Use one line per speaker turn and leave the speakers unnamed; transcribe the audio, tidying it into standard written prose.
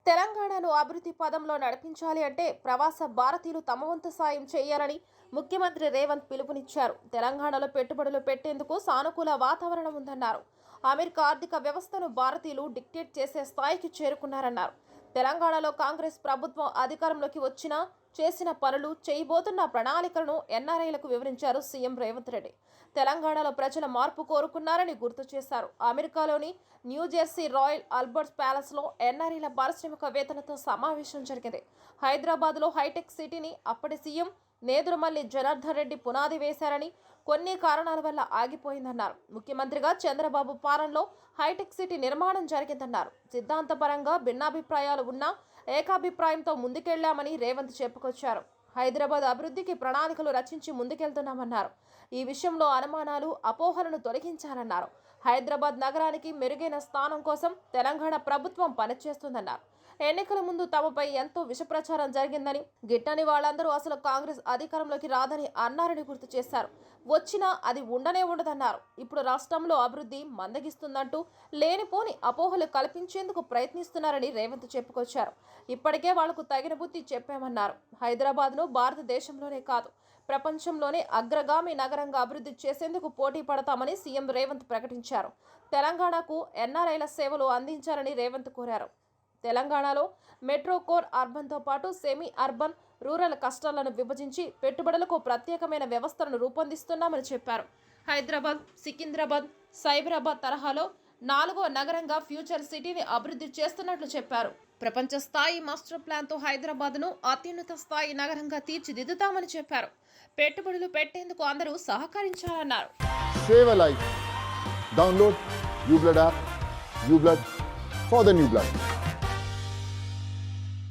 తెలంగాణను అభివృద్ధి పదంలో నడిపించాలి అంటే ప్రవాస భారతీయులు తమ వంతు సాయం చేయాలని ముఖ్యమంత్రి రేవంత్ పిలుపునిచ్చారు. తెలంగాణలో పెట్టుబడులు పెట్టేందుకు సానుకూల వాతావరణం ఉందన్నారు. అమెరికా ఆర్థిక వ్యవస్థను భారతీయులు డిక్టేట్ చేసే స్థాయికి చేరుకున్నారన్నారు. తెలంగాణలో కాంగ్రెస్ ప్రభుత్వం అధికారంలోకి వచ్చినా చేసిన పనులు, చేయబోతున్న ప్రణాళికలను ఎన్ఆర్ఐలకు వివరించారు సీఎం రేవంత్ రెడ్డి. తెలంగాణలో ప్రజల మార్పు కోరుకున్నారని గుర్తు చేశారు. అమెరికాలోని న్యూజెర్సీ రాయల్ ఆల్బర్ట్ ప్యాలెస్లో ఎన్ఆర్ఐల పారిశ్రామికవేత్తలతో సమావేశం జరిగింది. హైదరాబాద్లో హైటెక్ సిటీని అప్పటి సీఎం నేదురుమల్లి జనార్దన్ రెడ్డి పునాది వేశారని, కొన్ని కారణాల వల్ల ఆగిపోయిందన్నారు. ముఖ్యమంత్రిగా చంద్రబాబు పాలనలో హైటెక్ సిటీ నిర్మాణం జరిగిందన్నారు. సిద్ధాంతపరంగా భిన్నాభిప్రాయాలు ఉన్నా ఏకాభిప్రాయంతో ముందుకెళ్లామని రేవంత్ చెప్పుకొచ్చారు. హైదరాబాద్ అభివృద్ధికి ప్రణాళికలు రచించి ముందుకెళ్తున్నామన్నారు. ఈ విషయంలో అనుమానాలు, అపోహలను తొలగించాలన్నారు. హైదరాబాద్ నగరానికి మెరుగైన స్థానం కోసం తెలంగాణ ప్రభుత్వం పనిచేస్తుందన్నారు. ఎన్నికల ముందు తమపై ఎంతో విషప్రచారం జరిగిందని, గిట్టని వాళ్ళందరూ అసలు కాంగ్రెస్ అధికారంలోకి రాదని అన్నారని గుర్తు చేశారు. వచ్చినా అది ఉండనే ఉండదన్నారు. ఇప్పుడు రాష్ట్రంలో అభివృద్ధి మందగిస్తుందంటూ లేనిపోని అపోహలు కల్పించేందుకు ప్రయత్నిస్తున్నారని రేవంత్ చెప్పుకొచ్చారు. ఇప్పటికే వాళ్లకు తగిన బుద్ధి చెప్పామన్నారు. హైదరాబాద్ను భారతదేశంలోనే కాదు, ప్రపంచంలోనే అగ్రగామి నగరంగా అభివృద్ధి చేసేందుకు పోటీ పడతామని సీఎం రేవంత్ ప్రకటించారు. తెలంగాణకు ఎన్ఆర్ఐల సేవలు అందించాలని రేవంత్ కోరారు. తెలంగాణలో మెట్రో కోర్ అర్బన్తో పాటు సెమీ అర్బన్, రూరల్ కష్టాలను విభజించి పెట్టుబడులకు ప్రత్యేకమైన వ్యవస్థలను రూపొందిస్తున్నామని చెప్పారు. హైదరాబాద్, సికింద్రాబాద్, సైబరాబాద్ తరహాలో 4వ నగరంగా ఫ్యూచర్ సిటీని అభివృద్ధి చేస్తున్నట్లు చెప్పారు. ప్రపంచ స్థాయి మాస్టర్ ప్లాన్తో హైదరాబాద్ను అత్యున్నత స్థాయి నగరంగా తీర్చిదిద్దుతామని చెప్పారు. పెట్టుబడులు పెట్టేందుకు అందరూ సహకరించాలన్నారు.
Save a life. Download uBlood app. uBlood for the new blood.